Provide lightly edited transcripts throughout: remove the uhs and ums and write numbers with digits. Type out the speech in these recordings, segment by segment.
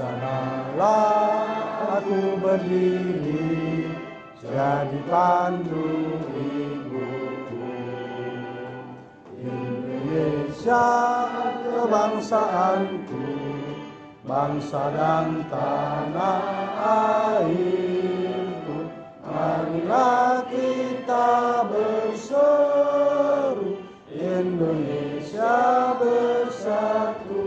sanalah aku berdiri, jadi pandu ibuku. Indonesia kebangsaanku, bangsa dan tanah airku. Marilah kita berseru, Indonesia bersatu.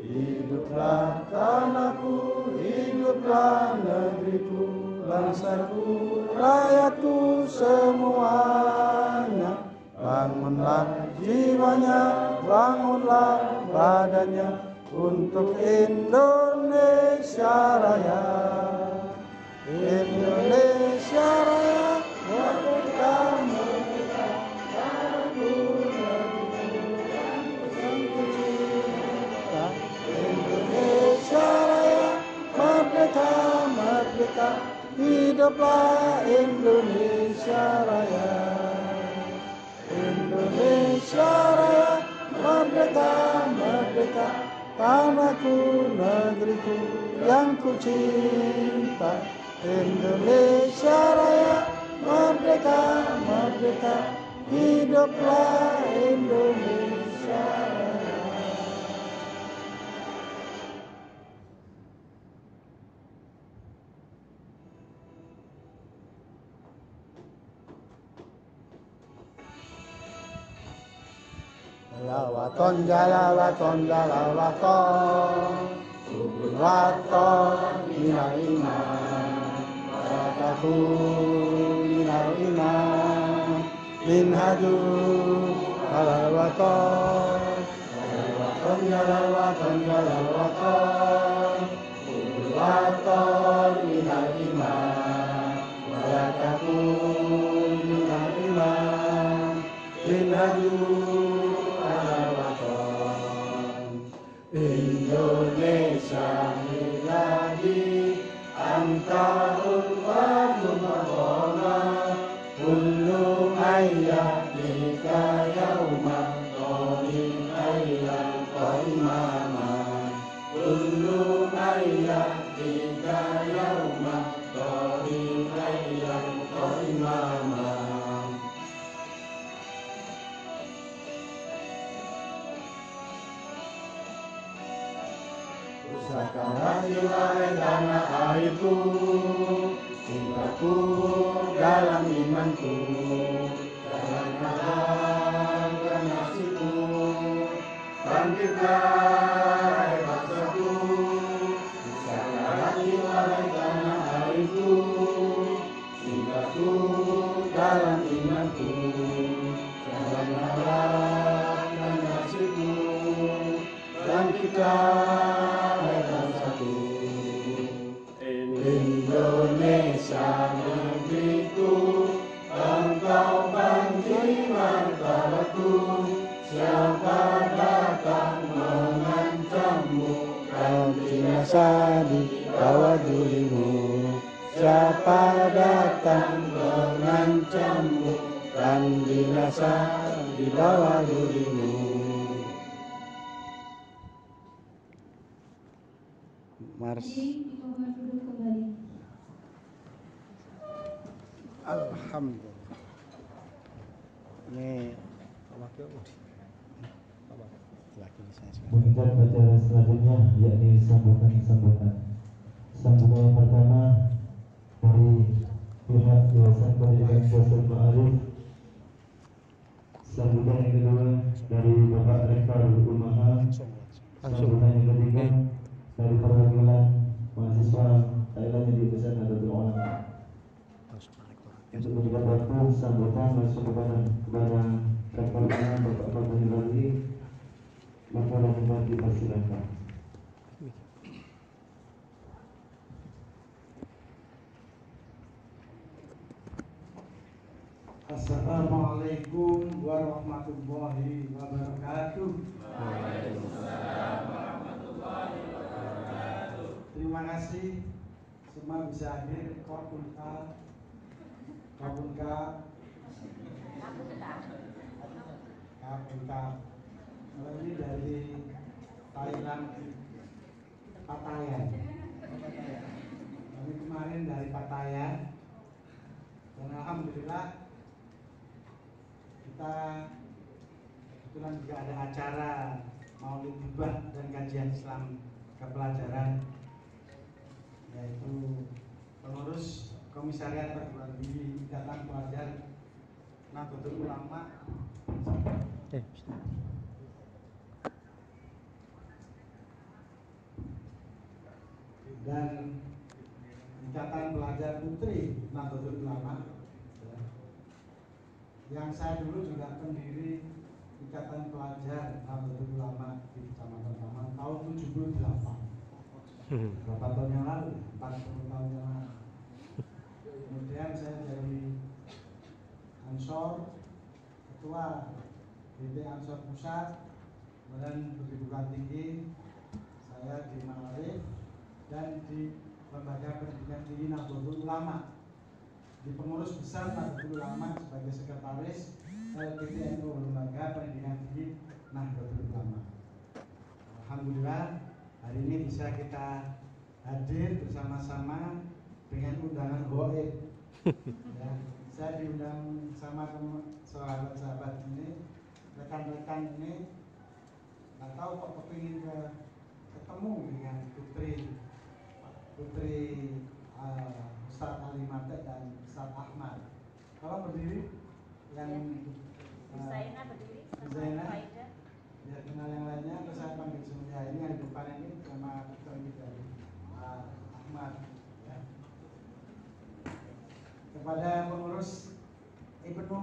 Hiduplah tanahku, hiduplah negeriku, bangsaku, rakyatku semuanya. Bangunlah jiwanya, bangunlah badannya untuk Indonesia Raya. Indonesia Raya, merdeka, merdeka, Indonesia Raya, merdeka, merdeka, hiduplah Indonesia Raya. Indonesia Raya, merdeka, merdeka, tanahku, negeriku yang ku cinta. Indonesia Raya, merdeka, merdeka, hiduplah Indonesia Raya. Jalawaton, jalawaton, jalawaton, kubulwaton, ina ina, barakaku, ina ina, minhaju, jalawaton, jalawaton, jalawaton, jalawaton, kubulwaton, ina ina, barakaku, ina ina, minhaju. Indonesia miladi antarul wajumahona kullu ayat lika yauma torin ayat qaimama kullu ayat lika yauma torin ayat qaimama. Sekarang nilai tanah airku, cintaku dalam imanku, dalam dalam nasibku, bangkitlah bangsaku. Sekarang nilai tanah airku, cintaku dalam imanku, dalam dalam nasibku, bangkitlah. Indonesia negeriku, engkau banji martabatku. Siapa datang mengancammu, kau binasa di bawah dirimu. Siapa datang mengancammu, dan binasa di bawah dirimu. Mars. Alhamdulillah. Ini Mengingat acara selanjutnya, yakni sambutan yang pertama dari pihak Yayasan Pendidikan Sosial Ma'arif. Sambutan yang kedua dari Bapak Rektor Umaha. Sambutan yang ketiga dari perwakilan mahasiswa Thailand yang dipesan Nahdlatul Ulama. Untuk menyebut waktu sambutan langsung kepada Rektor Umaha Bapak Fadhil Bali. Maka dapat dipersilakan. Assalamualaikum warahmatullahi wabarakatuh. Waalaikumsalam warahmatullahi wabarakatuh. Terima kasih semua bisa hadir. Kabunka ini dari Thailand. Patayan. Kami kemarin dari Patayan, dan alhamdulillah kita kebetulan juga ada acara Maulid Hibah dan kajian Islam kepelajaran, yaitu pengurus Komisariat Perguruan Tinggi Ikatan Pelajar Nahdlatul Ulama dan Ikatan Pelajar Putri Nahdlatul Ulama, yang saya dulu juga pendiri Ikatan Pelajar Nahdlatul Ulama di Kecamatan Taman tahun 78. Berapa tahun yang lalu? 40 tahun yang lalu. Kemudian saya jadi Ansor, ketua BP Ansor Pusat, kemudian perguruan tinggi saya di Malarif dan di Lembaga Pendidikan Tinggi Nahdlatul Ulama, di pengurus besar Nahdlatul Ulama sebagai sekretaris LPTNU, Lembaga Pendidikan Tinggi Nahdlatul Ulama. Alhamdulillah hari ini bisa kita hadir bersama-sama dengan undangan goib. Ya, saya diundang sama sahabat-sahabat ini, rekan-rekan ini, nggak tahu kok kepingin ketemu dengan Putri Ustadz Ali Mate dan Ustadz Ahmad. Kalau berdiri yang Zainah berdiri sama Zainah. Faida. Ya, kenal yang lainnya, terus saya panggil semuanya. Ini yang di depan ini sama ketua ini dari Ahmad. Ya. Kepada pengurus Ibnu,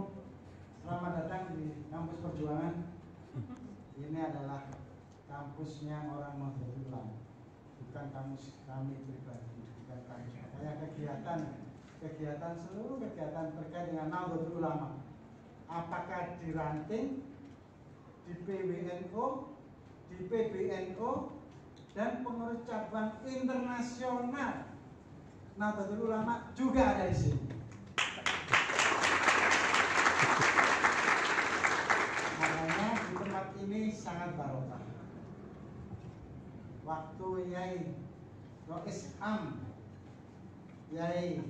selamat datang di kampus Perjuangan. Ini adalah kampusnya orang Nahdlatul Ulama, bukan kampus kami pribadi, bukan kampus. Makanya kegiatan seluruh kegiatan terkait dengan Nahdlatul Ulama, apakah di ranting, di PWNO, di PBNO, dan pengurus cabang internasional Nahdlatul Ulama juga ada di sini. Makanya di tempat ini sangat barokah. Waktu Yai Rois Am, Yai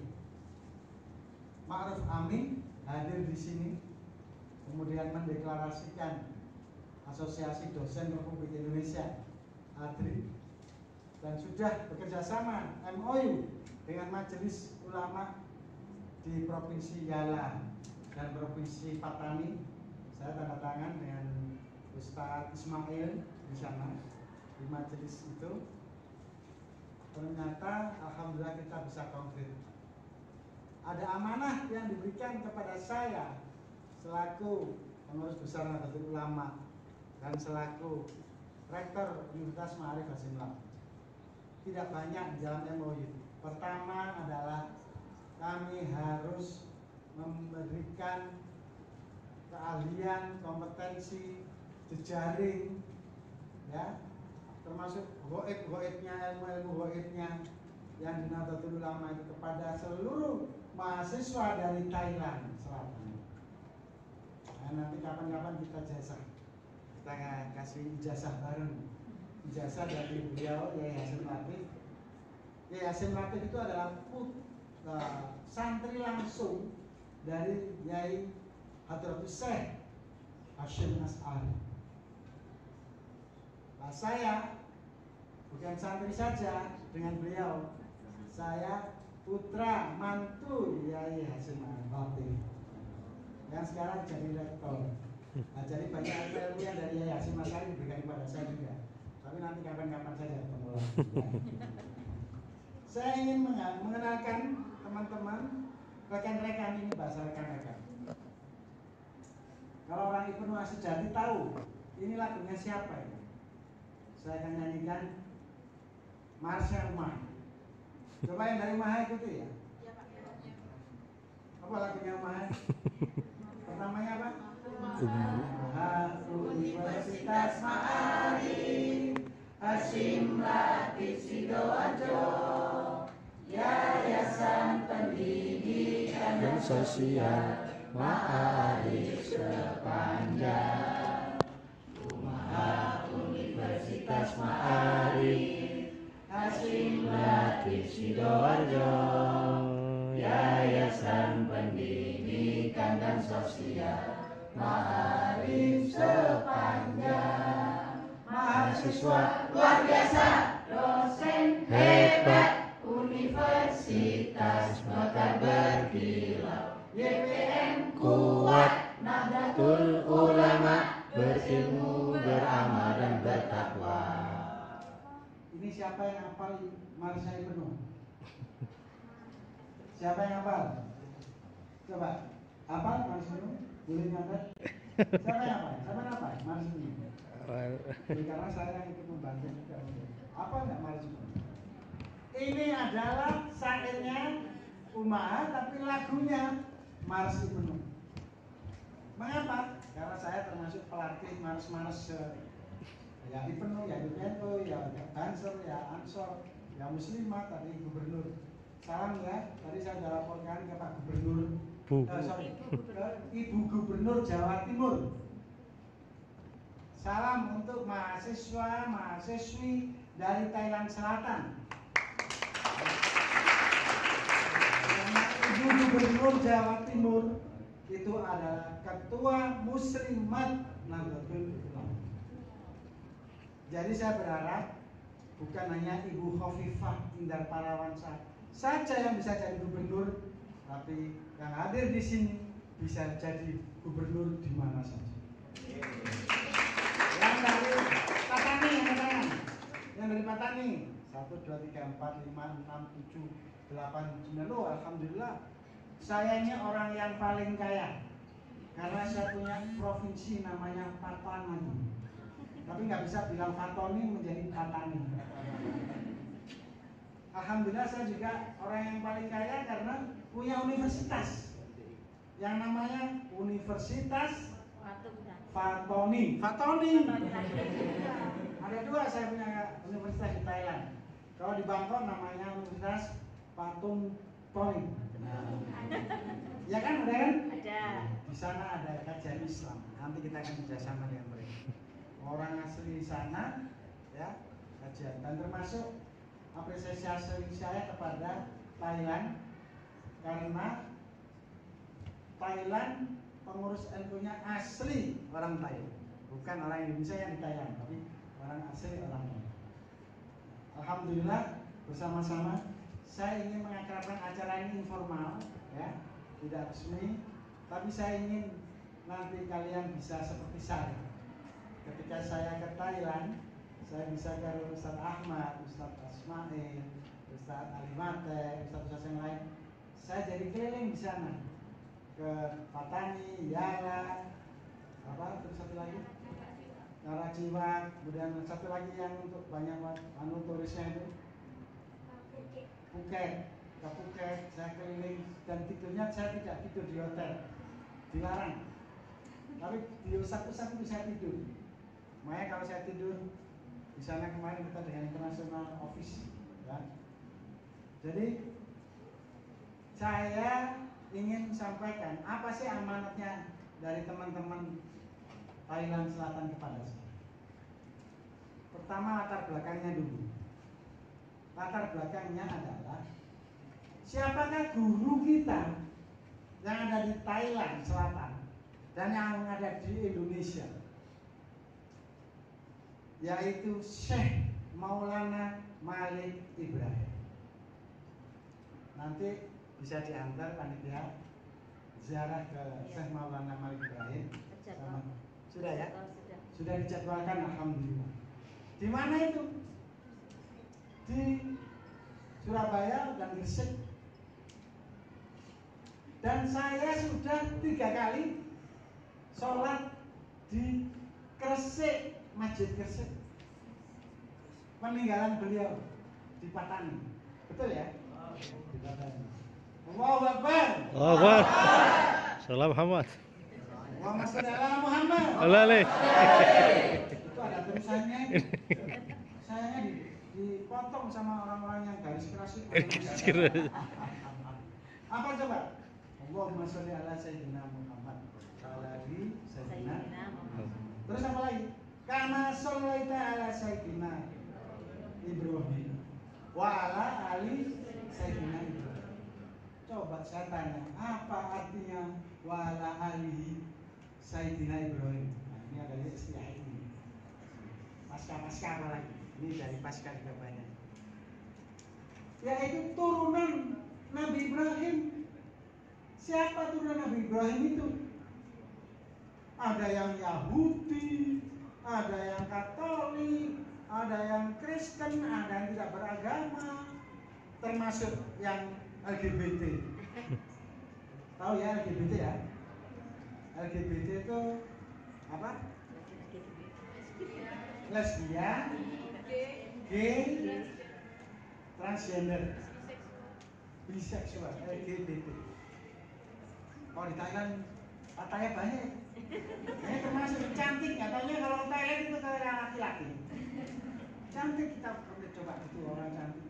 Ma'ruf Amin hadir di sini, kemudian mendeklarasikan Asosiasi Dosen Republik Indonesia (ADRI), dan sudah bekerja sama MOU dengan Majelis Ulama di Provinsi Yala dan Provinsi Patani. Saya tanda tangan dengan Ustadz Ismail di sana di majelis itu. Ternyata alhamdulillah kita bisa konkret. Ada amanah yang diberikan kepada saya selaku pengurus besar Nahdlatul Ulama dan selaku rektor Universitas Ma'arif Hasimlah. Tidak banyak di dalam MOU. Pertama adalah kami harus memberikan keahlian, kompetensi, jejaring, ya, termasuk goib-goibnya, ilmu goibnya yang di Nahdlatul Ulama itu kepada seluruh mahasiswa dari Thailand Selatan. Nah, nanti kapan-kapan kita jasa, kita kasih ijazah bareng, ijazah dari beliau Yai Hasim Latif. Yai Hasim Latif itu adalah santri langsung dari Yai Hadratus Syekh Hasyim As'ari. Nah, saya bukan santri saja dengan beliau, saya putra mantu Yai Hasim Latif yang sekarang jadi rektor. Nah, jadi banyak ilmu yang dari Yai Hasim As'ari diberikan kepada saya juga. Tapi nanti kapan-kapan saja ketemu lagi. Saya ingin mengenalkan teman-teman, rekan-rekan ini, bahasa rekan-rekan. Kalau orang Ibnu Sejati tahu ini lagunya siapa ini? Saya akan nyanyikan Marsha Umar. Coba yang dari Umar ikuti ya. Apa lagunya Umar? Pertamanya apa? Universitas Ma'arif Hasyim Latif Sidoarjo, Yayasan Pendidikan dan Sosial Ma'arif sepanjang Umaha Universitas Ma'arif Hasim Latif Sidoarjo, Yayasan Pendidikan dan Sosial Ma'arif sepanjang, mahasiswa luar biasa, dosen hebat, universitas bakal berkilau, YPM kuat, Nahdlatul Ulama, berilmu, beramal dan bertakwa. Ini siapa yang hafal Marsai penuh? Siapa yang hafal? Coba, hafal Marsai penuh? Boleh nyatet? Siapa yang hafal? Siapa yang hafal Marsai penuh? Karena saya yang ikut membantu juga. Apa enggak Marsai penuh? Ini adalah syairnya Umaha, tapi lagunya Marsai penuh. Mengapa? Karena saya termasuk pelatih mars-mars ya Ipenuh, ya Yudento, ya Banser, ya Ansor, ya Muslimat, tadi Gubernur. Salam ya, tadi saya sudah laporkan ke Pak Gubernur, Ibu Gubernur Jawa Timur. Salam untuk mahasiswa, mahasiswi dari Thailand Selatan. Ibu Gubernur Jawa Timur itu adalah Ketua Muslimat Nahdlatul Ulama. Jadi saya berharap bukan hanya Ibu Khofifah Indar Parawansa saja yang bisa jadi gubernur, tapi yang hadir di sini bisa jadi gubernur di mana saja. Yang dari Patani, yang dari Patani 1, 2, 3, 4, 5, 6, 7, 8, 9. Loh, alhamdulillah saya ini orang yang paling kaya karena saya punya provinsi namanya Patani. Tapi nggak bisa bilang Fatoni menjadi Patani. Alhamdulillah saya juga orang yang paling kaya karena punya universitas yang namanya Universitas Fatoni. Ada 2 saya punya universitas di Thailand. Kalau di Bangkok namanya Universitas Patung Toni. Ya kan, ada kan? Ada. Di sana ada kajian Islam. Nanti kita akan kerjasama dengan mereka. Orang asli di sana, ya, kajian. Dan termasuk apresiasi saya kepada Thailand karena Thailand pengurus NU-nya asli orang Thailand, bukan orang Indonesia yang di Thailand, tapi orang asli orang Thailand. Alhamdulillah bersama-sama saya ingin mengakrabkan acara ini informal, ya, tidak resmi, tapi saya ingin nanti kalian bisa seperti saya. Ketika saya ke Thailand, saya bisa ke Ustaz Ahmad, Ustaz Asmail, Ustaz Ali Mate, Ustaz yang lain. Saya jadi keliling di sana, ke Patani, Yala, terus satu lagi, Karajiwat, kemudian satu lagi yang untuk banyak turisnya itu, Phuket. Ke Phuket, saya keliling dan tidurnya saya tidak tidur di hotel, dilarang. Tapi di satu-satu bisa tidur. Makanya kalau saya tidur di sana kemarin kita dengan international office, ya. Jadi saya ingin sampaikan apa sih amanatnya dari teman-teman Thailand Selatan kepada saya. Pertama, latar belakangnya dulu. Latar belakangnya adalah siapakah guru kita yang ada di Thailand Selatan dan yang ada di Indonesia, yaitu Syekh Maulana Malik Ibrahim. Nanti bisa diantar panitia ziarah ke Syekh Maulana Malik Ibrahim. Sudah ya? Sudah dijadwalkan, alhamdulillah. Di mana itu? Di Surabaya dan Gresik. Dan saya sudah 3 kali sholat di Gresik, Masjid Gresik. Peninggalan beliau di Patani. Betul ya? Di Patani. Allahu Akbar. Allahu Akbar. Salam Muhammad. Muhammad sallallahu Muhammad. Alale. Itu ada tulisannya. Sayangnya dipotong sama orang-orang yang garis keras itu. Apa coba? Allahumma sholli ala sayyidina Muhammad wa ala ali sayyidina Muhammad. Terus apa lagi? Kama shallaita ala sayyidina Ibrahim Coba saya tanya, apa artinya wala alihi Sayyidina Ibrahim? Nah, ini ada istilah ini. Pasca apa lagi? Ini dari pasca juga banyak. Yaitu turunan Nabi Ibrahim. Siapa turunan Nabi Ibrahim itu? Ada yang Yahudi, ada yang Katolik, ada yang Kristen, ada yang tidak beragama, termasuk yang LGBT. Tahu ya LGBT ya? LGBT itu apa? Lesbian, gay, transgender, biseksual, LGBT. Kalau di Thailand katanya banyak. Ini termasuk cantik, katanya kalau Thailand itu kayak laki-laki. Cantik, kita coba itu orang cantik.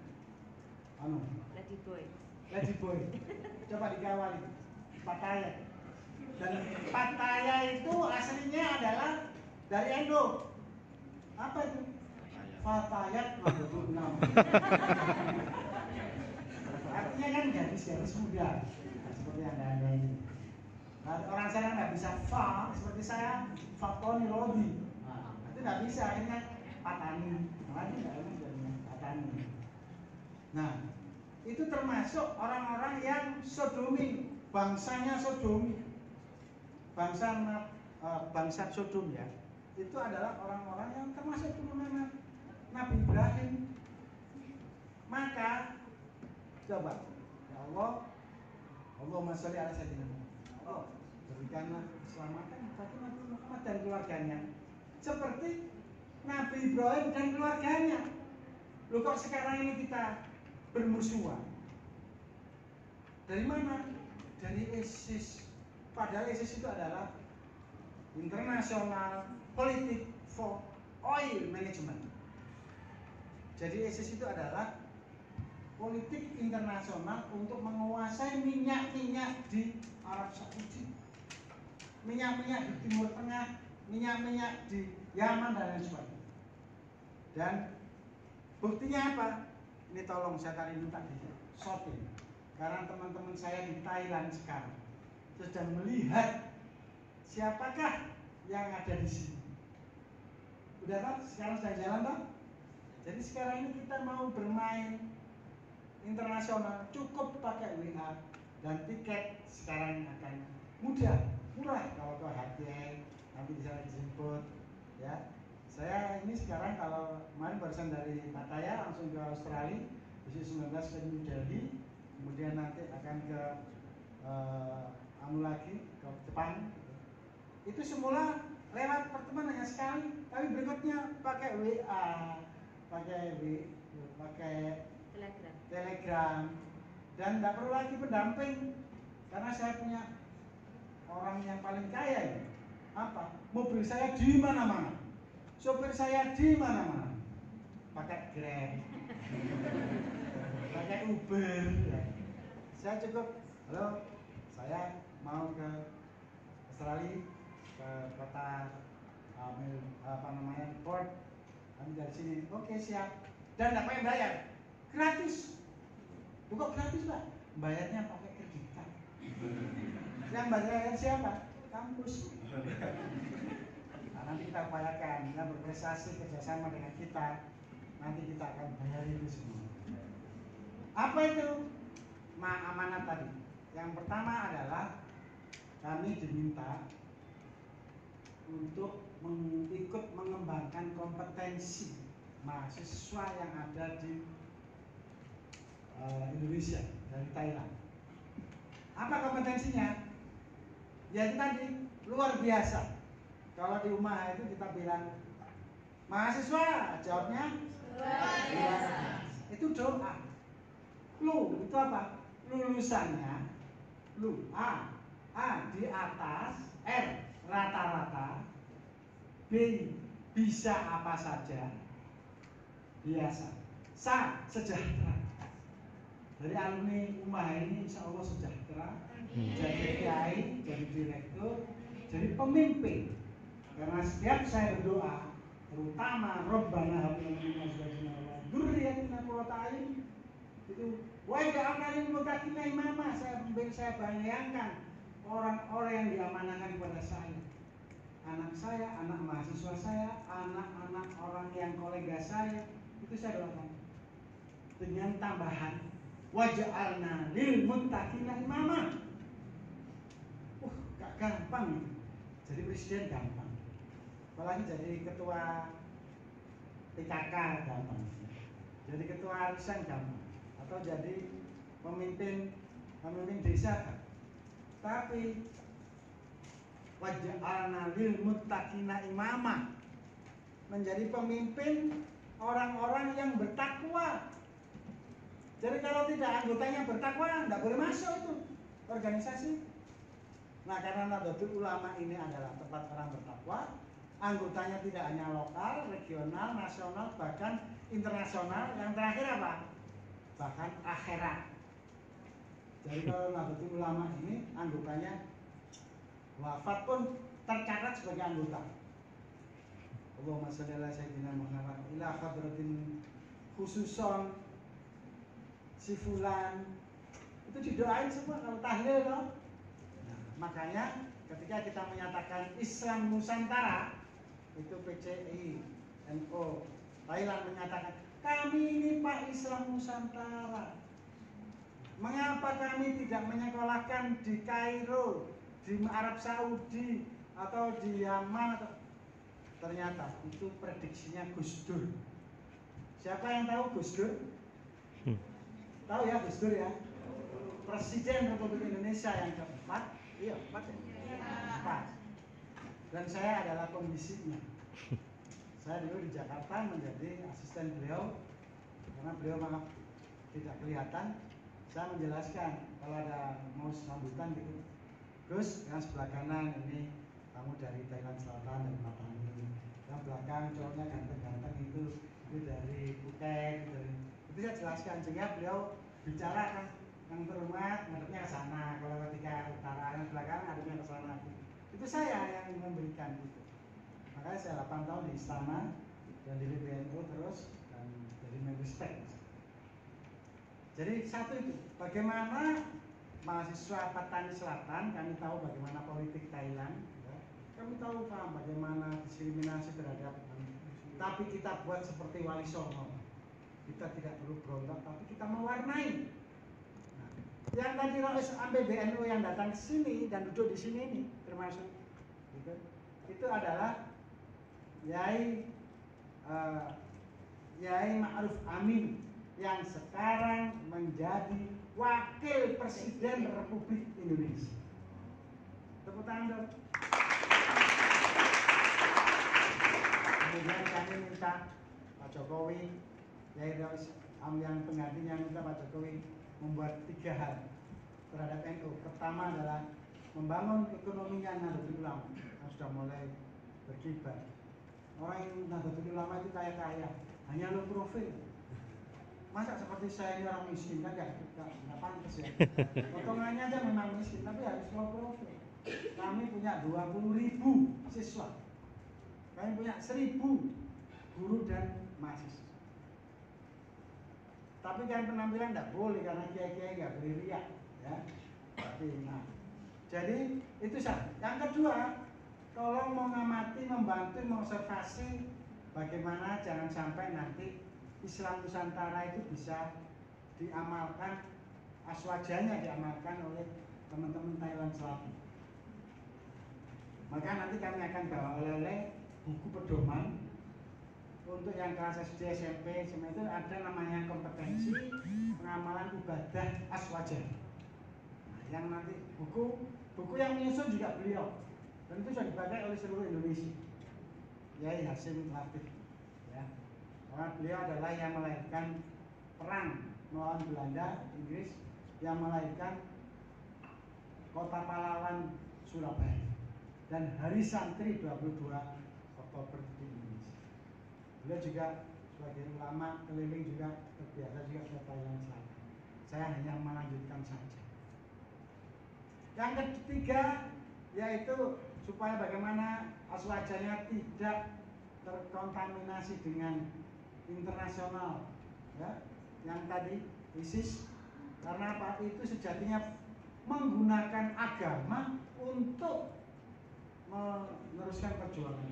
Lady boy. Coba dikawali. Pattaya. Dan Pattaya itu aslinya adalah dari Indo. Apa itu? Fatayat Madhubunam. Artinya kan gadis-gadis muda. Nah, seperti anda ini. Nah, orang sana nggak bisa fa seperti saya, Fatoni Lodi. Nah, itu nggak bisa, akhirnya Patani. Lagi nggak enak jadinya Patani. Nah, itu termasuk orang-orang yang sodomi, bangsanya sodomi, bangsa Sodom ya. Itu adalah orang-orang yang termasuk turunan Nabi Ibrahim. Maka coba, ya Allah, Allahumma sholli ala sayyidina Muhammad. Berikanlah keselamatan bagi Nabi Muhammad dan keluarganya, seperti Nabi Ibrahim dan keluarganya. Loh, kok sekarang ini kita bermusuhan? Dari mana? Dari ISIS. Padahal ISIS itu adalah International Politic for Oil Management. Jadi ISIS itu adalah politik internasional untuk menguasai minyak-minyak di Arab Saudi, minyak-minyak di Timur Tengah, minyak-minyak di Yaman dan lain sebagainya. Dan buktinya apa? Ini tolong saya tadi minta di shopping. Karena teman-teman saya di Thailand sekarang sedang melihat siapakah yang ada di sini. Udah kan? Sekarang sedang jalan kan? Jadi sekarang ini kita mau bermain internasional, cukup pakai WA dan tiket sekarang akan murah kalau ke HTL nanti bisa dijemput ya. Saya ini sekarang kalau kemarin barusan dari Pattaya langsung ke Australia, besok 19 ke New Delhi, kemudian nanti akan ke lagi ke Jepang. Itu semula lewat pertemuan hanya sekali, tapi berikutnya pakai WA, pakai Telegram, dan tidak perlu lagi pendamping karena saya punya orang yang paling kaya ini. Apa? Mobil saya di mana-mana, sopir saya di mana-mana, pakai Grab, pakai Uber. Ya. Saya cukup, halo, saya mau ke Australia, ke kota Port, kami dari sini. Oke, siap. Dan tidak pakai bayar, gratis. Bukan gratis Pak, bayarnya pakai kredit card. Yang bayar siapa? Kampus. Nah, nanti kita upayakan, kita berprestasi kerjasama dengan kita, nanti kita akan bayar itu semua. Apa itu amanat tadi? Yang pertama adalah kami diminta untuk ikut mengembangkan kompetensi mahasiswa yang ada di Indonesia dari Thailand. Apa kompetensinya? Yaitu tadi luar biasa. Kalau di rumah itu kita bilang mahasiswa, jawabnya luar biasa. Itu doa. Lu itu apa? Lulusannya lu A di atas, R rata-rata, B bisa apa saja, biasa, sejahtera. Dari alumni Umah ini insya Allah sejahtera, jadi kiai, jadi direktur, jadi pemimpin. Karena setiap saya berdoa, terutama Rabbana hab lana min azwajina wa dzurriyyatina qurrata a'yun, Itu wajah amalin mutakina imamah. Saya bayangkan orang-orang yang diamanahkan kepada saya, anak saya, anak mahasiswa saya, anak-anak orang yang kolega saya, itu saya doakan dengan tambahan waj'alna lil muttaqina imama. Gak gampang itu. Jadi presiden gampang, apalagi jadi ketua PKK gampang, jadi ketua arisan gampang, atau jadi pemimpin desa kan. Tapi waj'alna lil muttaqina imama, menjadi pemimpin orang-orang yang bertakwa. Jadi kalau tidak anggotanya bertakwa, tidak boleh masuk itu organisasi. Nah, karena Nahdlatul Ulama ini adalah tempat orang bertakwa, anggotanya tidak hanya lokal, regional, nasional, bahkan internasional. Yang terakhir apa? Bahkan akhirat. Jadi kalau Nahdlatul Ulama ini anggotanya wafat pun tercatat sebagai anggota. Allahumma sholli ala sayyidina Muhammad ila hadratin khususon si fulan, itu didoain semua kalau tahlil loh. Nah, makanya ketika kita menyatakan Islam Nusantara, itu PCI NO Thailand menyatakan kami ini Pak Islam Nusantara. Mengapa kami tidak menyekolahkan di Kairo, di Arab Saudi, atau di Yaman? Ternyata itu prediksinya Gus Dur. Siapa yang tahu Gus Dur? Tahu ya Gus Dur ya? Presiden Republik Indonesia yang keempat. Iya, empat. Dan saya adalah pembisiknya. Saya dulu di Jakarta menjadi asisten beliau, karena beliau maaf tidak kelihatan. Saya menjelaskan kalau ada mau sambutan gitu, Gus, yang sebelah kanan ini kamu dari Thailand Selatan, dari Patani. Yang belakang cowoknya ganteng-ganteng itu dari Phuket, itu saya jelaskan sehingga beliau bicara kan yang terhormat ngadepnya ke sana, kalau ketika utara yang belakang ngadepnya ke sana. Itu saya yang memberikan itu. Makanya saya 8 tahun di istana dan di PBNU terus, dan jadi Menristek. Jadi satu itu, bagaimana mahasiswa Patani Selatan, kami tahu bagaimana politik Thailand, ya. Kami tahu paham bagaimana diskriminasi terhadap, tapi kita buat seperti Wali Songo. Kita tidak perlu berontak, tapi kita mewarnai. Nah, yang tadi Rais PBNU yang datang ke sini dan duduk di sini ini termasuk, gitu, itu adalah Yai Ma'ruf Amin yang sekarang menjadi Wakil Presiden Republik Indonesia. Tepuk tangan dong. Kemudian kami minta Pak Jokowi, Yai yang penggantinya minta Pak Jokowi membuat 3 hal terhadap NU. Pertama adalah membangun ekonominya Nahdlatul Ulama yang sudah mulai berkibar. Orang yang Nahdlatul Ulama itu kaya-kaya, hanya low profil. Masa seperti saya ini orang miskin kan nggak pantas ya. Potongannya aja memang miskin, tapi harus low profil. Kami punya 20.000 siswa, kami punya 1.000 guru dan mahasiswa. Tapi kan penampilan tidak boleh karena kiai-kiai nggak boleh riak, ya. Tapi nah, jadi itu satu. Yang kedua, tolong mengamati, membantu, mengobservasi bagaimana jangan sampai nanti Islam Nusantara itu bisa diamalkan, aswajanya diamalkan oleh teman-teman Thailand Selatan. Maka nanti kami akan bawa oleh buku pedoman untuk yang kelas SD, SMP, SMA itu ada namanya kompetensi pengamalan ibadah aswaja. Nah, yang nanti buku yang menyusun juga beliau, dan itu sudah dipakai oleh seluruh Indonesia. Yai Hasim Latif, ya. Karena beliau adalah yang melahirkan perang melawan Belanda, Inggris, yang melahirkan Kota Pahlawan Surabaya dan Hari Santri 22 Oktober di Indonesia. Beliau juga sebagai ulama keliling juga terbiasa juga ke Thailand Selatan. Saya hanya melanjutkan saja. Yang ketiga yaitu supaya bagaimana aswajanya tidak terkontaminasi dengan internasional, ya. yang tadi ISIS. Karena apa? Itu sejatinya menggunakan agama untuk meneruskan perjuangan.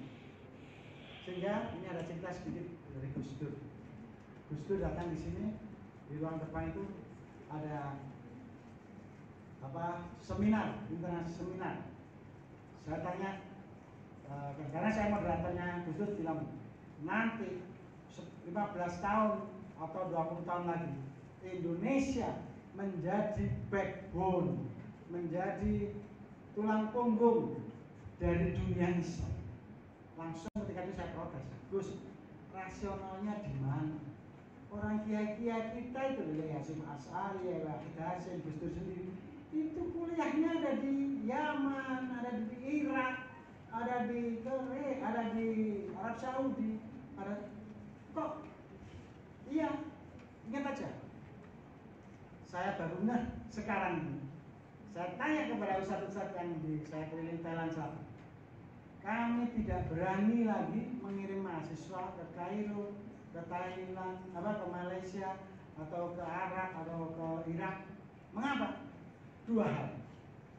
Sehingga ini ada cerita sedikit dari Gus Dur. Gus Dur datang di sini, di ruang depan itu ada seminar, internasional seminar. Saya tanya, karena saya moderatornya Gus Dur bilang, nanti 15 tahun atau 20 tahun lagi Indonesia menjadi backbone, menjadi tulang punggung dari dunia Islam. Langsung ketika itu saya protes, Gus, rasionalnya di mana? Orang kiai-kiai kita itu, Hasyim Asy'ari, Wahid Hasyim, Gus Dur sendiri, itu kuliahnya ada di Yaman, ada di Irak, ada di Korea, ada di Arab Saudi, ada kok? Iya, ingat aja. Saya baru sekarang ini. Saya tanya kepada ustadz-ustadz yang saya keliling Thailand Selatan. Kami tidak berani lagi mengirim mahasiswa ke Kairo, ke Thailand, ke Malaysia, atau ke Arab, atau ke Irak. Mengapa? 2 hal.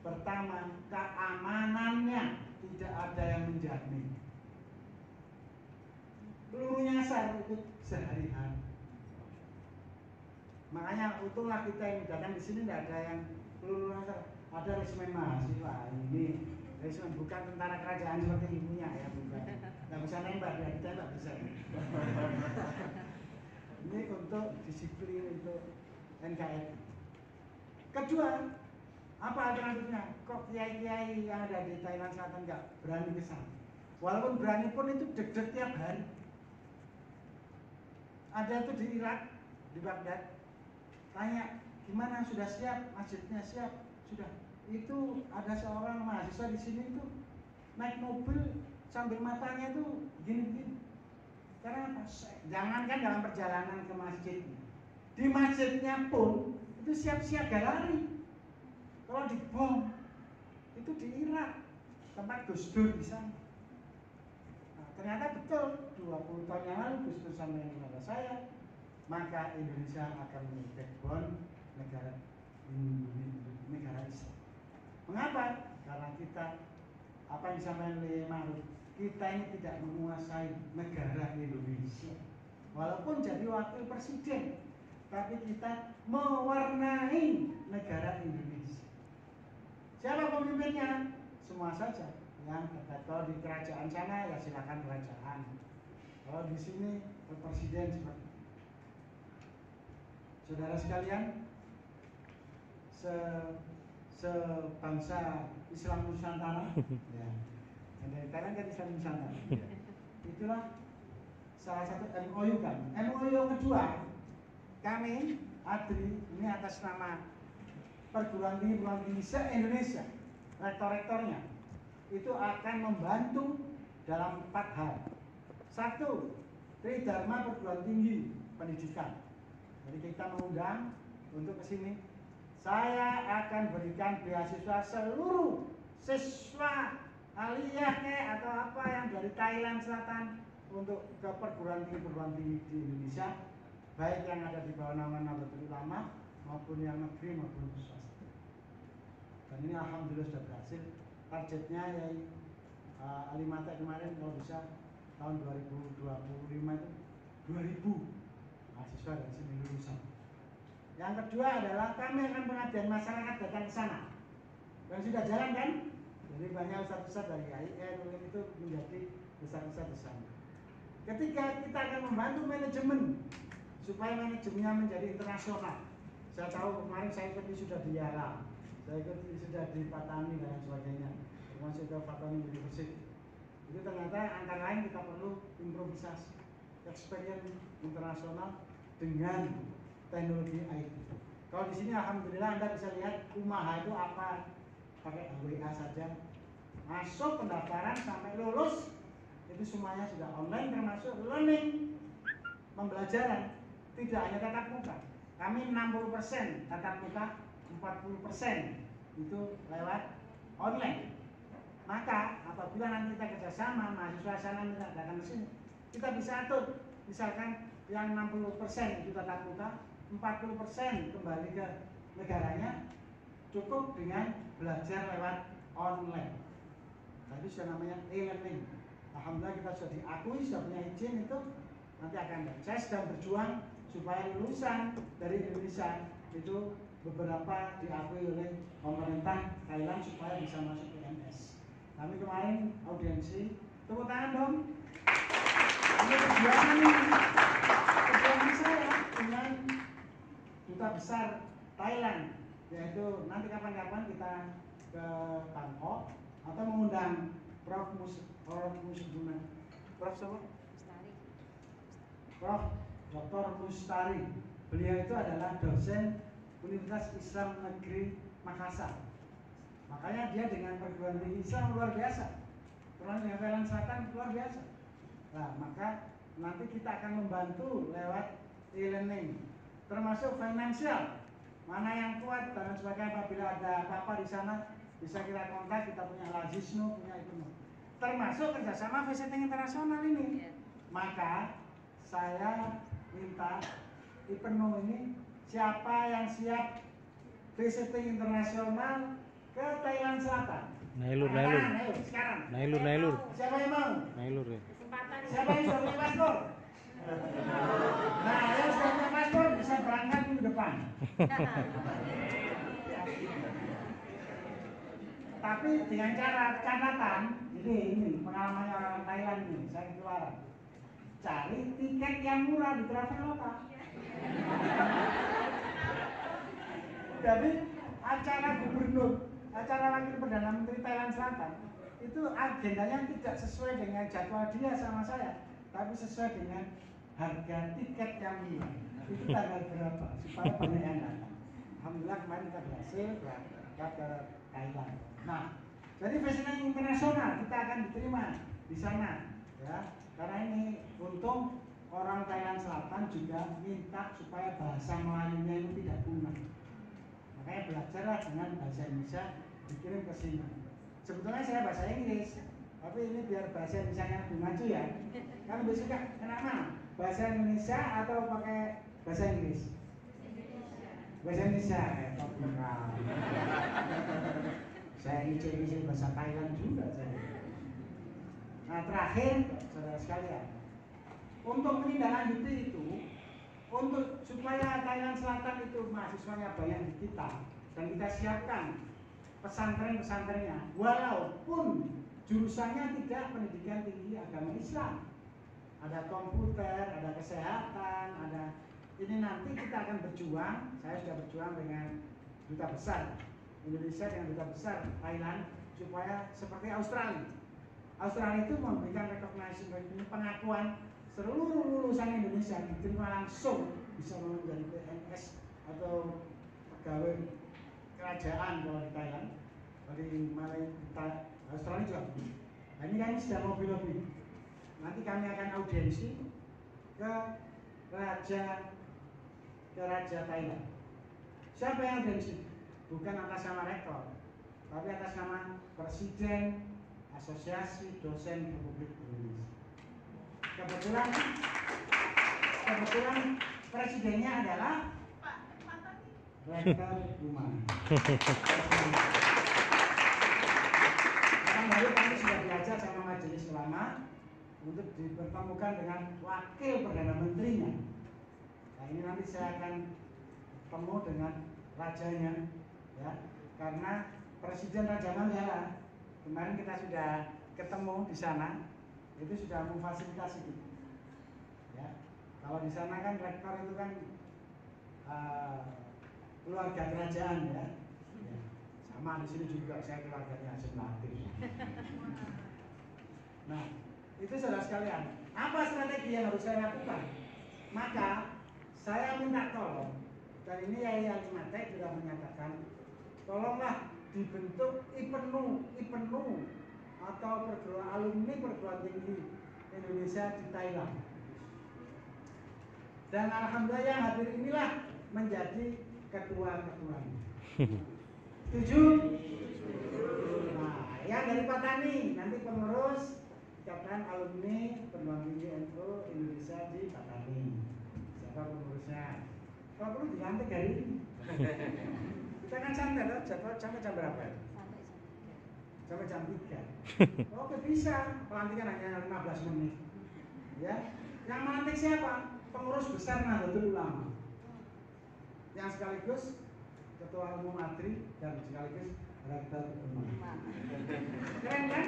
Pertama, keamanannya tidak ada yang menjamin. Peluru nyasar itu sehari-hari. Makanya untunglah kita yang datang di sini tidak ada yang peluru nyasar. Ada resimen mahasiswa ini. Resimen bukan tentara kerajaan seperti ibunya ya, bukan. Nggak bisa nembak, ya kita nggak bisa. Ini untuk disiplin, untuk NKRI. Kedua, apa alternatifnya? Kok kiai-kiai yang ada di Thailand Selatan nggak berani ke sana? Walaupun berani pun itu deg-deg tiap hari. Ada tuh di Irak, di Baghdad. Tanya, gimana, sudah siap? Masjidnya siap? Sudah. Itu ada seorang mahasiswa di sini itu naik mobil sambil matanya itu gini-gini. Karena apa? Jangankan dalam perjalanan ke masjid, di masjidnya pun itu siap-siaga lari. Kalau dibom, itu di Irak, tempat Gus Dur di sana. Nah, ternyata betul 20 tahun yang lalu Gus Dur sampaikan kepada saya, maka Indonesia akan menjadi backbone negara Islam. Mengapa? Karena kita, apa yang disampaikan oleh Ma'ruf, kita ini tidak menguasai negara Indonesia. Walaupun jadi wakil presiden, tapi kita mewarnai negara Indonesia. Siapa pemimpinnya? Semua saja. Yang terkait, kalau di kerajaan sana ya silakan kerajaan. Kalau di sini presiden seperti itu. Saudara sekalian, sebangsa Islam Nusantara, ya, dari Thailand kan Islam Nusantara. Itulah salah satu MOU kan. MOU yang kedua, kami ADRI ini atas nama perguruan tinggi se-Indonesia, rektor-rektornya itu akan membantu dalam 4 hal. 1, Tridharma Perguruan Tinggi Pendidikan. Jadi kita mengundang untuk ke sini. Saya akan berikan beasiswa seluruh siswa aliyah atau apa yang dari Thailand Selatan untuk ke perguruan tinggi di Indonesia, baik yang ada di bawah naungan Nahdlatul Ulama maupun yang negeri maupun swasta. Dan ini alhamdulillah sudah berhasil. Targetnya ya Alimata kemarin kalau bisa tahun 2025 itu 2000 mahasiswa dari sini lulusan. Yang kedua adalah kami akan pengabdian masyarakat datang ke sana. Dan sudah jalan kan? Jadi banyak ustadz-ustadz dari AIN itu menjadi ustadz-ustadz di sana. Ketiga, kita akan membantu manajemen supaya manajemennya menjadi internasional. Saya tahu kemarin saya ikut sudah di Yala, saya ikut sudah di Patani dan lain sebagainya, termasuk ke Patani University. Itu ternyata antara lain kita perlu improvisasi, experience internasional dengan teknologi IT. Kalau di sini alhamdulillah Anda bisa lihat Umaha itu apa, pakai WA saja, masuk pendaftaran sampai lulus itu semuanya sudah online, termasuk learning, pembelajaran, tidak hanya tatap muka. Kami 60% tatap muka, 40% itu lewat online. Maka apabila nanti kita kerjasama, mahasiswa sana datang ke sini, kita bisa atur. Misalkan yang 60% itu tatap muka, 40% kembali ke negaranya, cukup dengan belajar lewat online. Tadi sudah namanya e-learning. Alhamdulillah kita sudah diakui, sudah punya izin itu, nanti akan saya sedang berjuang supaya lulusan dari Indonesia itu beberapa diakui oleh pemerintah Thailand supaya bisa masuk PNS. Kami kemarin audiensi, tepuk tangan dong. Ini perjuangan saya dengan duta besar Thailand, yaitu nanti kapan-kapan kita ke Bangkok atau mengundang Prof. Prof. siapa? Prof. Dr. Mustari. Beliau itu adalah dosen Universitas Islam Negeri Makassar. Makanya dia dengan perguruan tinggi Islam luar biasa. Terus dengan Thailand Selatan luar biasa. Nah, maka nanti kita akan membantu lewat e-learning, termasuk finansial. Mana yang kuat dan sebagainya, apabila ada apa-apa di sana bisa kita kontak, kita punya Lazisnu, punya itu. Termasuk kerjasama visiting internasional ini. Maka saya minta IPENU ini siapa yang siap visiting internasional ke Thailand Selatan? Nailur. Sekarang. Nailur. Siapa yang mau? Nailur ya. Kesempatan. Siapa yang sudah punya paspor? Nah, yang sudah punya paspor bisa berangkat minggu depan. Tapi dengan catatan, ini pengalamannya orang Thailand ini, saya keluaran. Cari tiket yang murah di Traveloka. Jadi acara gubernur, acara wakil perdana menteri Thailand Selatan itu agendanya tidak sesuai dengan jadwal dia sama saya, tapi sesuai dengan harga tiket yang murah. Itu tanggal berapa supaya banyak yang datang. Alhamdulillah kemarin kita berhasil berangkat ke Thailand. Nah, jadi visiting internasional kita akan diterima di sana, ya. Karena ini untung orang Thailand Selatan juga minta supaya bahasa Melayunya itu tidak punah. Makanya belajarlah dengan bahasa Indonesia dikirim ke sini. Sebetulnya saya bahasa Inggris, tapi ini biar bahasa Indonesia lebih maju ya. Kan lebih suka enak mana? Bahasa Indonesia atau pakai bahasa Inggris? Bahasa Indonesia ya, saya ini bahasa Thailand juga saya. Nah terakhir, saudara sekalian, untuk menindaklanjuti itu, untuk supaya Thailand Selatan itu mahasiswanya banyak di kita dan kita siapkan pesantren-pesantrennya, walaupun jurusannya tidak pendidikan tinggi agama Islam, ada komputer, ada kesehatan, ada ini nanti kita akan berjuang. Saya sudah berjuang dengan duta besar Indonesia dengan duta besar Thailand supaya seperti Australia. Australia itu memberikan recognition, pengakuan seluruh lulusan Indonesia diterima langsung bisa menjadi PNS atau pegawai kerajaan kalau di Thailand, di Malaysia, Australia juga. Nah, ini kami sedang lobby. Nanti kami akan audiensi ke Raja Thailand. Siapa yang audiensi? Bukan atas nama rektor, tapi atas nama Presiden Asosiasi Dosen Republik Indonesia. Kebetulan presidennya adalah Rektor Umar. Karena baru kami sudah belajar sama majelis ulama untuk dipertemukan dengan wakil perdana menterinya. Nah ini nanti saya akan ketemu dengan rajanya, ya, karena Presiden Raja Manggala kemarin kita sudah ketemu di sana, itu sudah memfasilitasi kita. Ya, kalau di sana kan rektor itu kan keluarga kerajaan ya. Ya. Sama di sini juga saya keluarganya Hasim Latif. Nah, itu saudara sekalian, apa strategi yang harus saya lakukan? Maka saya minta tolong, dan ini Yai Alimatek sudah menyatakan, tolonglah dibentuk IPENU atau alumni perguruan tinggi Indonesia di Thailand. Dan alhamdulillah yang hadir inilah menjadi ketua-ketuanya. Setuju? Nah, yang dari Patani nanti pengurus ikatan alumni perguruan tinggi NU Indonesia di Patani. Siapa pengurusnya? Kalau perlu dilantik hari ini. Kita kan santai loh, sampai jam berapa ya? Sampai jam 3. Oke bisa, pelantikan hanya 15 menit. Ya, yang melantik siapa? Pengurus besar Nahdlatul Ulama. Yang sekaligus Ketua Umum ADRI dan sekaligus Rektor Umum. Keren kan?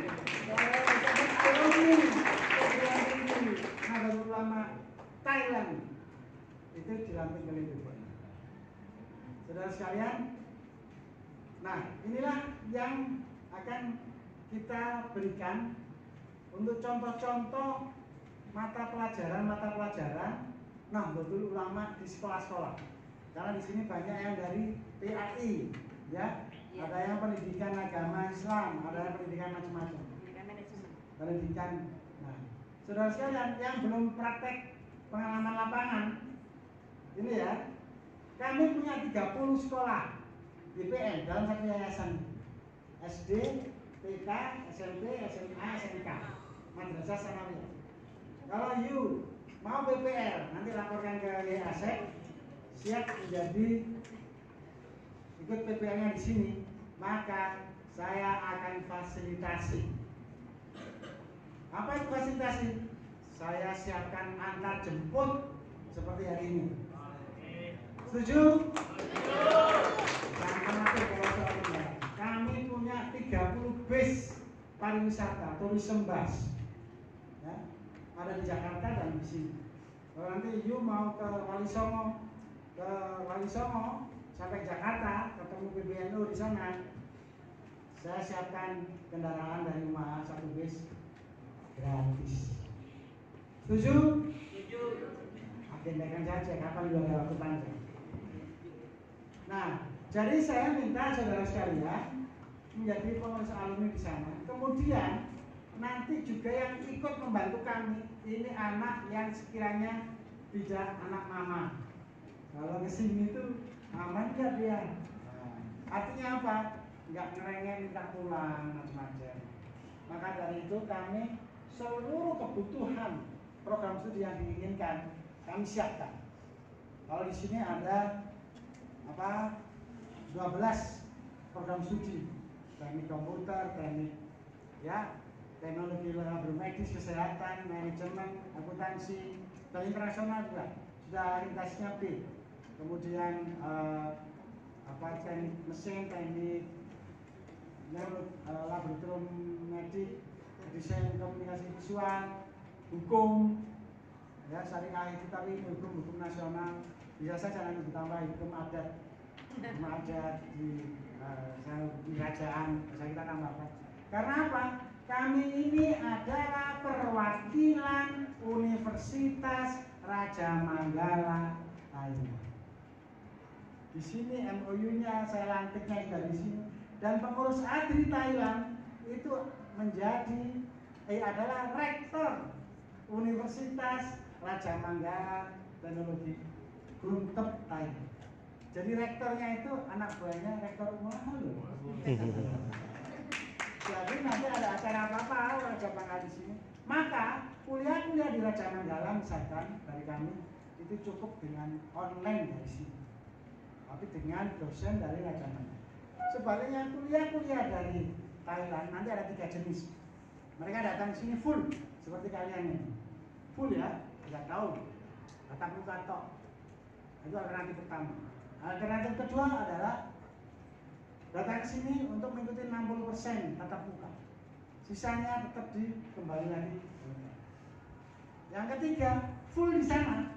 Alumni Nahdlatul Ulama Thailand itu dilantik oleh BPN. Saudara sekalian, nah inilah yang akan kita berikan untuk contoh-contoh mata pelajaran Nahdlatul Ulama di sekolah-sekolah. Karena di sini banyak yang dari PAI, ya. Ada yang pendidikan agama Islam, ada yang pendidikan macam-macam. Pendidikan manajemen. Pendidikan. Nah, saudara sekalian yang belum praktek pengalaman lapangan, ini ya, kami punya 30 sekolah BPN dalam satu yayasan. SD, TK, SMP, SMA, SMK, Madrasah Sanawiyah. Kalau you mau BPR, nanti laporkan ke YASEP, siap menjadi ikut PPR-nya di sini, maka saya akan fasilitasi. Apa itu fasilitasi? Saya siapkan antar jemput seperti hari ini. Setuju? Kami punya 30 base pariwisata, tourism bus, ya, ada di Jakarta dan di sini. Kalau nanti you mau ke Wali Songo sampai Jakarta, ketemu PBNU di sana, saya siapkan kendaraan dari rumah satu bus gratis. Setuju? Setuju. Agendakan saja kapan juga ada waktu panjang. Nah, jadi saya minta saudara sekalian menjadi pengurus alumni di sana. Kemudian nanti juga yang ikut membantu kami ini anak yang sekiranya tidak anak mama. Kalau kesini itu aman nggak dia? Nah, artinya apa? Nggak ngerengek minta pulang macam-macam. Maka dari itu kami seluruh kebutuhan program studi yang diinginkan kami siapkan. Kalau di sini ada 12 program studi, teknik komputer, teknik ya, teknologi laboratorium kesehatan, manajemen, akuntansi, dan internasional juga sudah orientasinya B. Kemudian teknik mesin, teknik laboratorium medik, desain komunikasi visual, hukum, ya syariah itu tapi hukum nasional. Bisa saja nanti ditambah hukum adat di kerajaan, bisa kita tambahkan. Karena apa? Kami ini adalah perwakilan Universitas Raja Manggala Thailand. Di sini MOU-nya saya lantiknya dari sini, dan pengurus ADRI Thailand itu adalah rektor Universitas Raja Manggala Teknologi Gruntep Thailand. Jadi rektornya itu anak buahnya rektor ulama loh. Jadi nanti ada acara apa-apa Raja Manggala di sini, maka kuliah-kuliah di Raja Manggala misalkan dari kami itu cukup dengan online dari sini, tapi dengan dosen dari Raja Manggala. Sebaliknya kuliah-kuliah dari Thailand nanti ada 3 jenis. Mereka datang di sini full seperti kalian ini, full ya, tidak tahu tatap muka tok. Itu alternatif pertama. Alternatif kedua adalah datang ke sini untuk mengikuti 60% tatap muka, sisanya tetap kembali lagi. Yang ketiga, full di sana,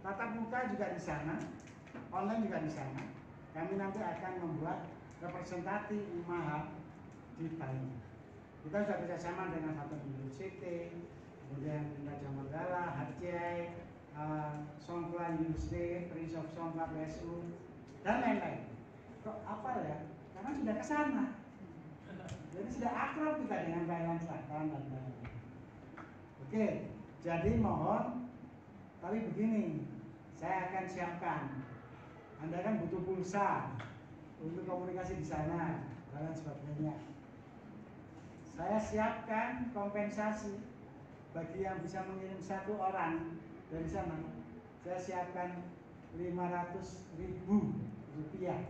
tatap muka juga di sana, online juga di sana. Kami nanti akan membuat representasi UMAHA di Thailand. Kita sudah bekerjasama dengan satu University, kemudian Raja Manggala, Hatjai, Songkla University, Prince of Songkla PSU, dan lain-lain. Kok apa ya? Karena sudah ke sana. Jadi sudah akrab kita dengan Thailand Selatan dan lain-lain. Oke, jadi mohon, tapi begini, saya akan siapkan. Anda kan butuh pulsa untuk komunikasi di sana dan sebagainya. Saya siapkan kompensasi bagi yang bisa mengirim 1 orang dari sana. Saya siapkan 500.000 rupiah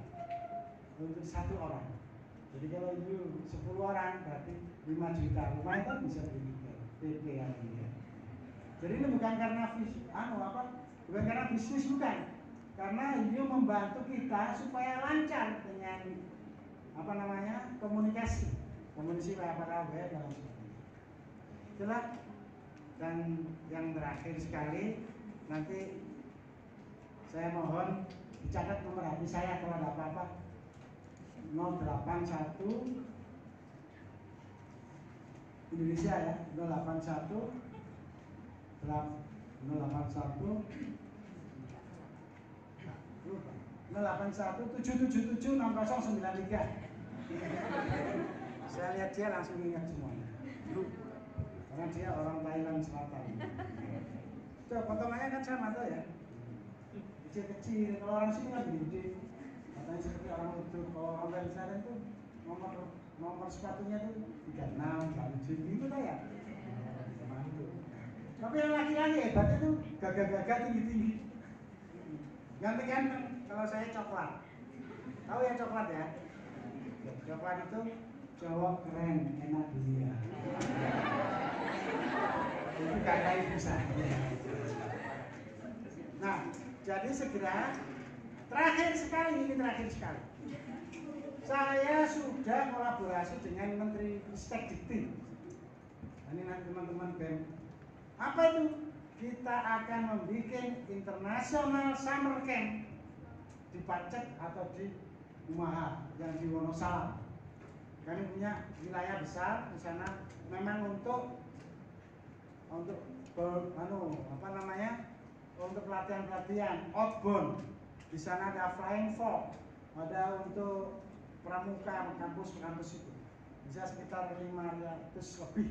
untuk satu orang. Jadi kalau you 10 orang berarti 5 juta. Lumayan kan bisa beli PP hari ini. Jadi ini bukan karena bukan karena bisnis, bukan. Karena you membantu kita supaya lancar dengan komunikasi apakah web dan sebagainya. Itulah. Dan yang terakhir sekali, nanti saya mohon dicatat nomor hati saya kalau ada apa-apa. 081 Indonesia ya, 081 777 6093. Saya lihat dia langsung ingat semuanya. Karena dia orang Thailand Selatan. Coba potongannya kan sama tuh ya. Kecil-kecil, kalau orang sini kan gede. Katanya seperti orang itu, kalau orang Thailand Selatan tuh nomor sepatunya tuh 36, 37 gitu tuh ya. Tapi yang laki-laki hebatnya tuh gagah-gagah tinggi-tinggi. Ganteng-ganteng. Kalau saya coklat. Tahu ya coklat ya? Coklat itu cowok keren, enak dilihat. Itu kata ibu saya. Nah, jadi segera terakhir sekali. Saya sudah kolaborasi dengan Menteri Ristek-Dikti. Ini nanti teman-teman BEM. Apa itu? Kita akan membuat international summer camp di Pacet atau di Umaha yang di Wonosalam. Kami punya wilayah besar di sana, memang untuk pelatihan outbound. Di sana ada flying fox, ada untuk pramuka kampus-kampus itu. Bisa sekitar 500 lebih.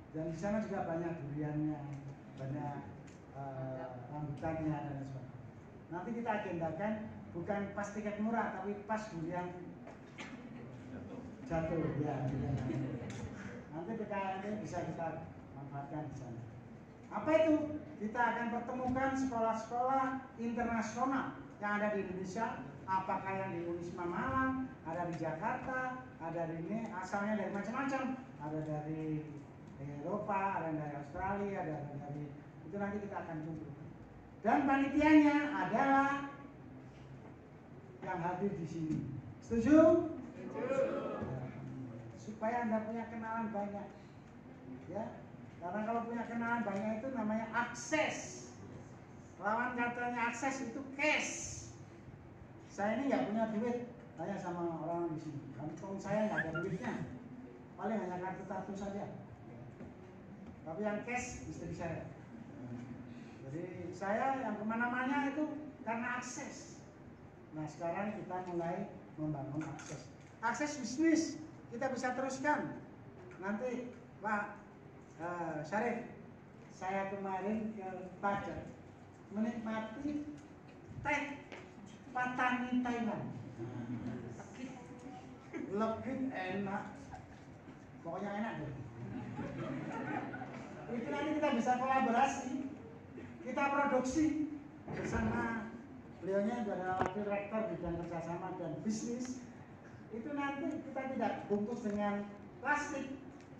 Dan di sana juga banyak duriannya, banyak rambutannya dan sebagainya. Nanti kita agendakan bukan pas tiket murah, tapi pas durian jatuh ya. Nanti bisa kita manfaatkan di sana. Apa itu? Kita akan pertemukan sekolah-sekolah internasional yang ada di Indonesia. Apakah yang di Unisma Malang, ada di Jakarta, ada di ini, asalnya dari macam-macam. Ada dari Eropa, ada dari Australia, ada dari itu, nanti kita akan kumpulkan. Dan panitianya adalah yang hadir di sini. Setuju? Setuju. Supaya Anda punya kenalan banyak, ya. Karena kalau punya kenalan banyak itu namanya akses. Lawan katanya akses itu cash. Saya ini nggak punya duit, tanya sama orang di sini. Kantong saya nggak ada duitnya, paling hanya kartu saja. Tapi yang cash istri saya. Jadi saya yang kemana-mana itu karena akses. Nah sekarang kita mulai membangun akses. Akses bisnis kita bisa teruskan. Nanti Pak Syarif, saya kemarin ke Pacet menikmati teh Patani Thailand. Lebih enak, pokoknya enak deh. Itu nanti kita bisa kolaborasi, kita produksi bersama beliaunya adalah wakil rektor bidang kerjasama dan bisnis. Itu nanti kita tidak bungkus dengan plastik,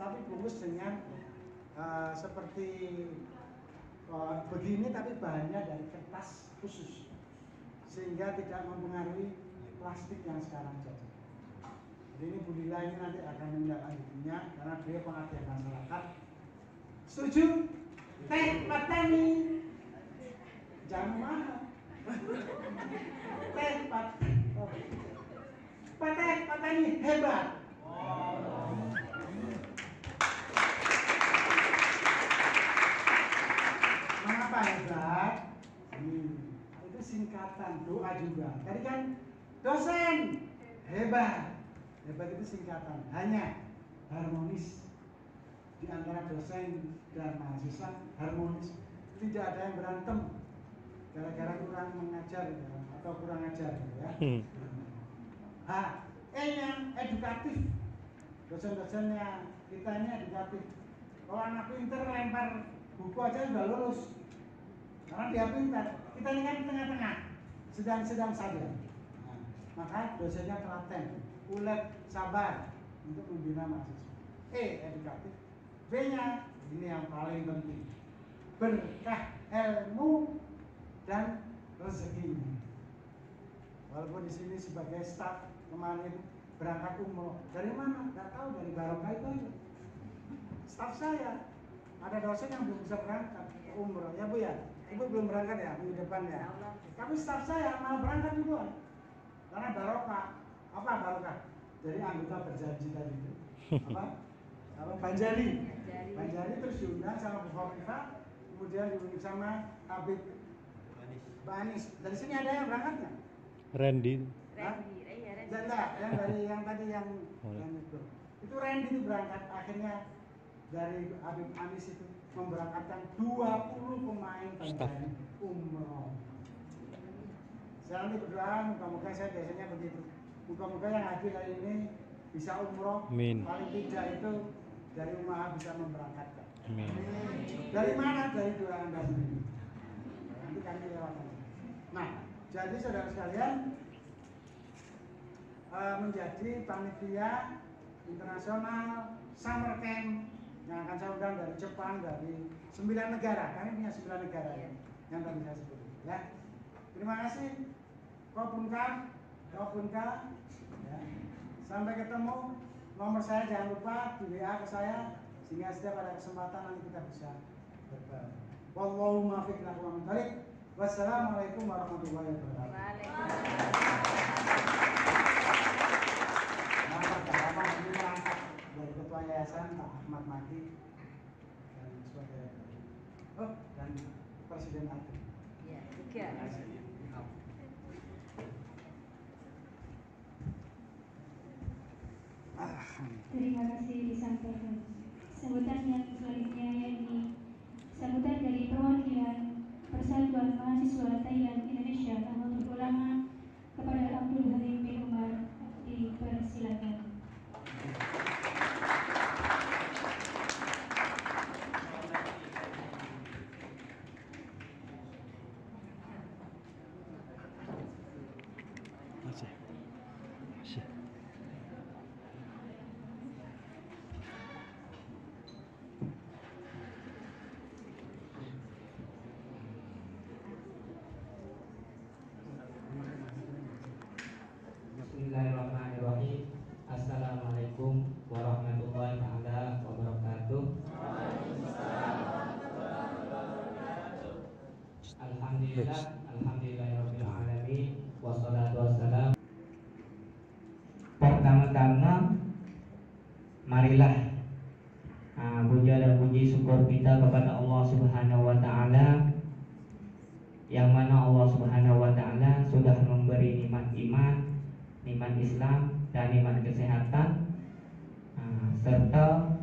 tapi bungkus dengan seperti begini, tapi bahannya dari kertas khusus, sehingga tidak mempengaruhi plastik yang sekarang jadi. Jadi ini Bu Lila ini nanti akan menindaklanjutinya karena beliau pengabdian masyarakat. Setuju? Teh Patani jangan mahal. Teh Patani hebat. Mengapa hebat? Itu singkatan doa juga. Tadi kan dosen hebat. Hebat itu singkatan, hanya harmonis di antara dosen dan mahasiswa, harmonis. Tidak ada yang berantem gara-gara kurang mengajar atau kurang ajar, ya. E-nya edukatif. Dosen-dosennya kita ini edukatif. Kalau anak pinter lempar buku aja sudah lulus, karena dia pintar. Kita ini kan tengah-tengah. sedang-sedang saja. Nah, maka dosennya telaten, ulet, sabar untuk membina mahasiswa. Edukatif. B-nya ini yang paling penting, berkah ilmu dan rezekinya. Walaupun di sini sebagai staf kemarin berangkat umroh, dari mana? Nggak tahu, dari barokah itu aja. Staf saya ada dosen yang belum bisa berangkat ke umroh, ya Bu ya. Ibu belum berangkat ya minggu depan ya. Tapi staf saya malah berangkat duluan, karena barokah. Apa barokah? Dari anggota berjanji tadi itu apa Banjari terus diundang sama Bu Khofifah, kemudian diundang sama Habib Banis. Dari sini ada yang berangkat nggak? Randy. Yang dari yang tadi yang itu Randy itu berangkat, akhirnya dari Habib Anis itu memberangkatkan 20 pemain Banjari umroh. Saya nanti berdoa, muka-muka saya biasanya begitu. Muka-muka yang hadir hari ini bisa umroh, Amin. paling tidak itu dari rumah bisa memberangkatkan. Amin. Dari mana? Dari doa Anda sendiri. Nanti kami lewatkan. Nah, jadi saudara sekalian, menjadi panitia internasional summer camp yang akan saya undang dari Jepang, dari 9 negara. Kami punya 9 negara ya, yang tadi saya sebut. Ya, terima kasih. Kopunka. Ya. Sampai ketemu. Nomor saya jangan lupa di WA ke saya, sehingga setiap ada kesempatan nanti kita bisa berbaur. Wallahu muwaffiq ila aqwamit thoriq. Wassalamualaikum warahmatullahi wabarakatuh. Waalaikumsalam. Ini merangkap dari Ketua Yayasan Pak Ahmad Maki dan saudara dan Presiden Adri. Ya, tiga. Terima kasih disampaikan. Sambutan yang selanjutnya yakni sambutan dari perwakilan Persatuan Mahasiswa Thailand Indonesia Nahdlatul Ulama kepada Abdul Halim bin Umar, dipersilakan. Bismillahirrahmanirrahim. Assalamualaikum warahmatullahi taala wabarakatuh. Alhamdulillahirabbil alamin wassalatu wassalam. Pertama-tama marilah puja dan puji syukur kita kepada Allah Subhanahu wa taala, yang mana Allah Subhanahu wa taala sudah memberi nikmat iman, nikmat Islam, dan nikmat kesehatan, serta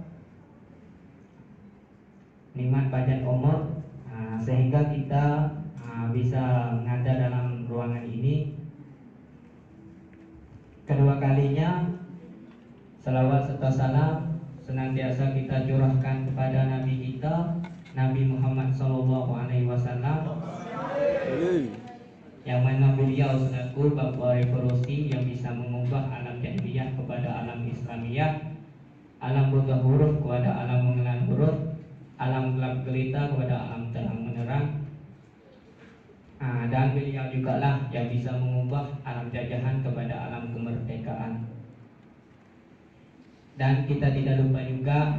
nikmat panjang umur, sehingga kita bisa mengada dalam ruangan ini. Kedua kalinya selawat serta salam senantiasa kita curahkan kepada Nabi kita, Nabi Muhammad SAW, yang mana beliau selaku bapa revolusi yang bisa mengubah alam jahiliyah kepada alam Islamiyah, alam buta huruf kepada alam mengenal huruf, alam gelap gelita kepada alam terang menerang, dan beliau juga lah yang bisa mengubah alam jajahan kepada alam kemerdekaan. Dan kita tidak lupa juga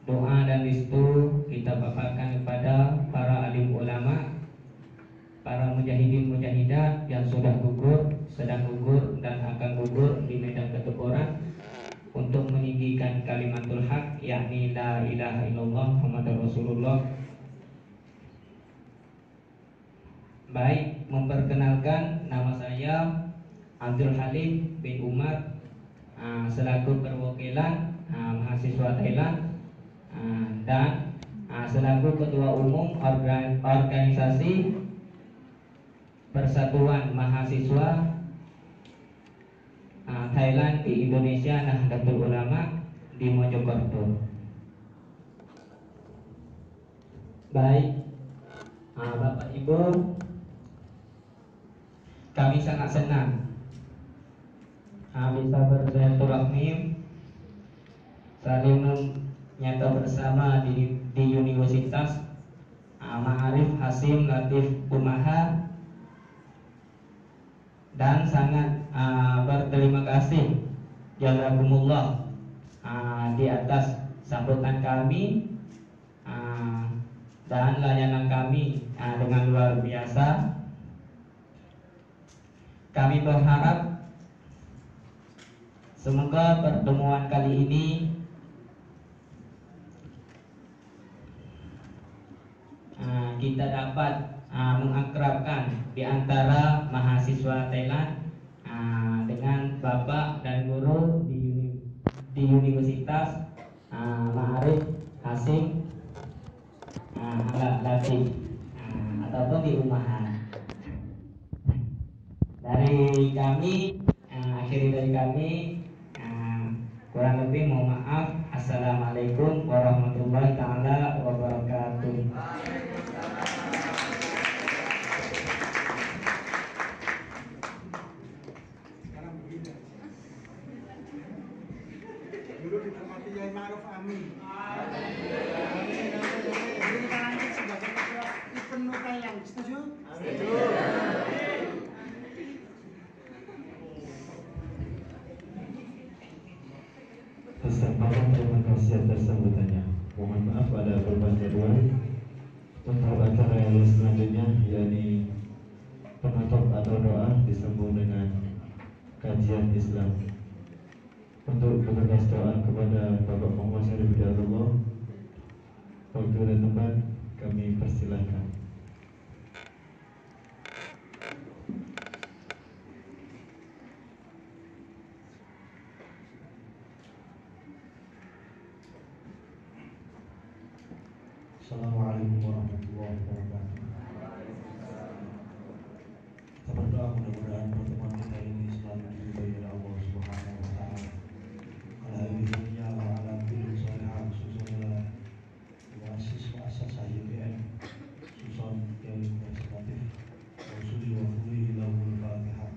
doa dan restu kita paparkan kepada para alim ulama, para mujahidin mujahidah yang sudah gugur, sedang gugur, dan akan gugur di medan pertempuran untuk meninggikan kalimatul haq, yakni la ilaha illallah Muhammadur Rasulullah. Baik, memperkenalkan, nama saya Abdul Halim bin Umar, selaku perwakilan mahasiswa Thailand, dan selaku ketua umum organisasi Persatuan Mahasiswa Thailand di Indonesia Nahdlatul Ulama di Mojokerto. Baik, Bapak Ibu, kami sangat senang bisa bersilaturahmi, saling menyatu bersama di Universitas Ma'arif Hasim Latif Umaha, dan sangat berterima kasih jazakumullah di atas sambutan kami dan layanan kami dengan luar biasa. Kami berharap semoga pertemuan kali ini kita dapat mengakrabkan di antara mahasiswa Thailand dengan bapak dan guru di Universitas Ma'arif Hasim Latif ataupun di Umaha. Dari kami, akhiri dari kami, kurang lebih mohon maaf. Assalamualaikum warahmatullahi taala wabarakatuh. Sekarang begini. Dulu dihormati Yai Ma'ruf Amin. Ini kita lanjut sebagai ketua event Thailand. Setuju? Setuju. Kesempatan terima kasih atas sambutannya. Mohon maaf ada perubahan jadwal untuk acara yang selanjutnya, yakni penutup atau doa disambung dengan kajian Islam. Untuk berkas doa kepada Bapak Muhammad Syarif Hidayatullah, waktu dan tempat kami persilahkan. Assalamualaikum warahmatullahi wabarakatuh. Kita berdoa mudah-mudahan pertemuan kita ini selalu diridhoi oleh Allah Subhanahu wa taala. Ala alihi wa ala kulli salihan khususnya mahasiswa asasah YPM Susun yang Legislatif Rasulullah wa kulli lahul Fatihah.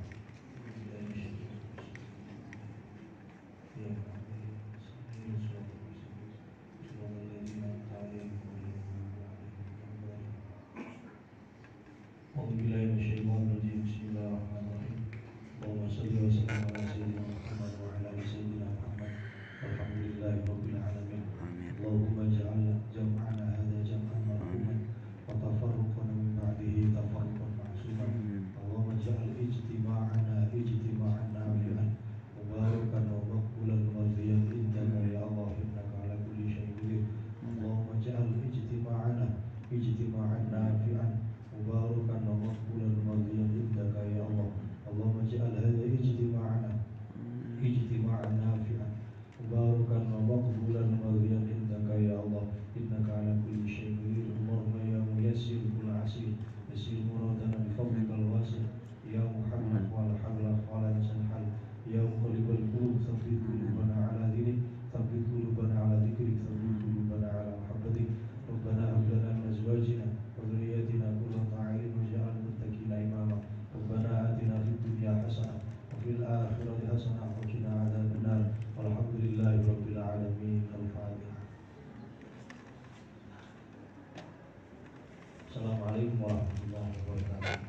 Assalamualaikum warahmatullahi wabarakatuh.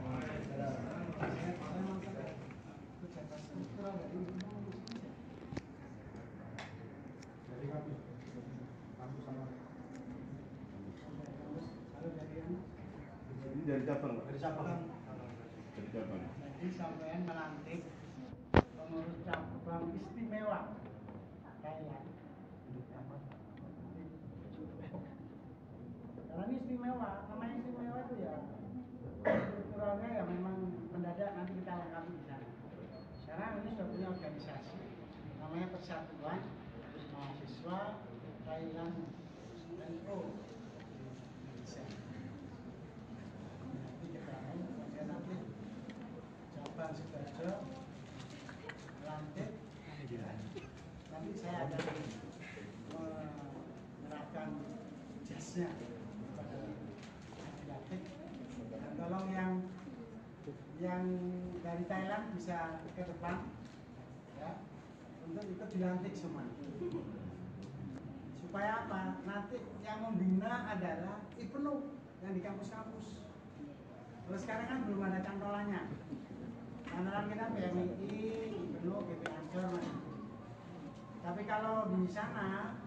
Ini dari cabang, Pak? Dari cabang. Dari cabang. Jadi sampean melantik pengurus cabang istimewa Thailand. Karena ini istimewa, namanya istimewa itu ya strukturalnya ya memang mendadak, nanti kita lengkapi di sana. Sekarang ini sudah punya organisasi namanya Persatuan Mahasiswa Thailand NU Indonesia. Nanti kita kemudian nanti cabang Sidoarjo lantik, nanti saya akan menyerahkan jasnya kepada legislatif, dan tolong yang yang dari Thailand bisa ke depan ya, untuk ikut dilantik semua. Supaya apa? Nanti yang membina adalah IPNU yang di kampus-kampus. Kalau sekarang kan belum ada cantolannya. Cantolan kita PMII, IPNU, BP Ansor. Tapi kalau di sana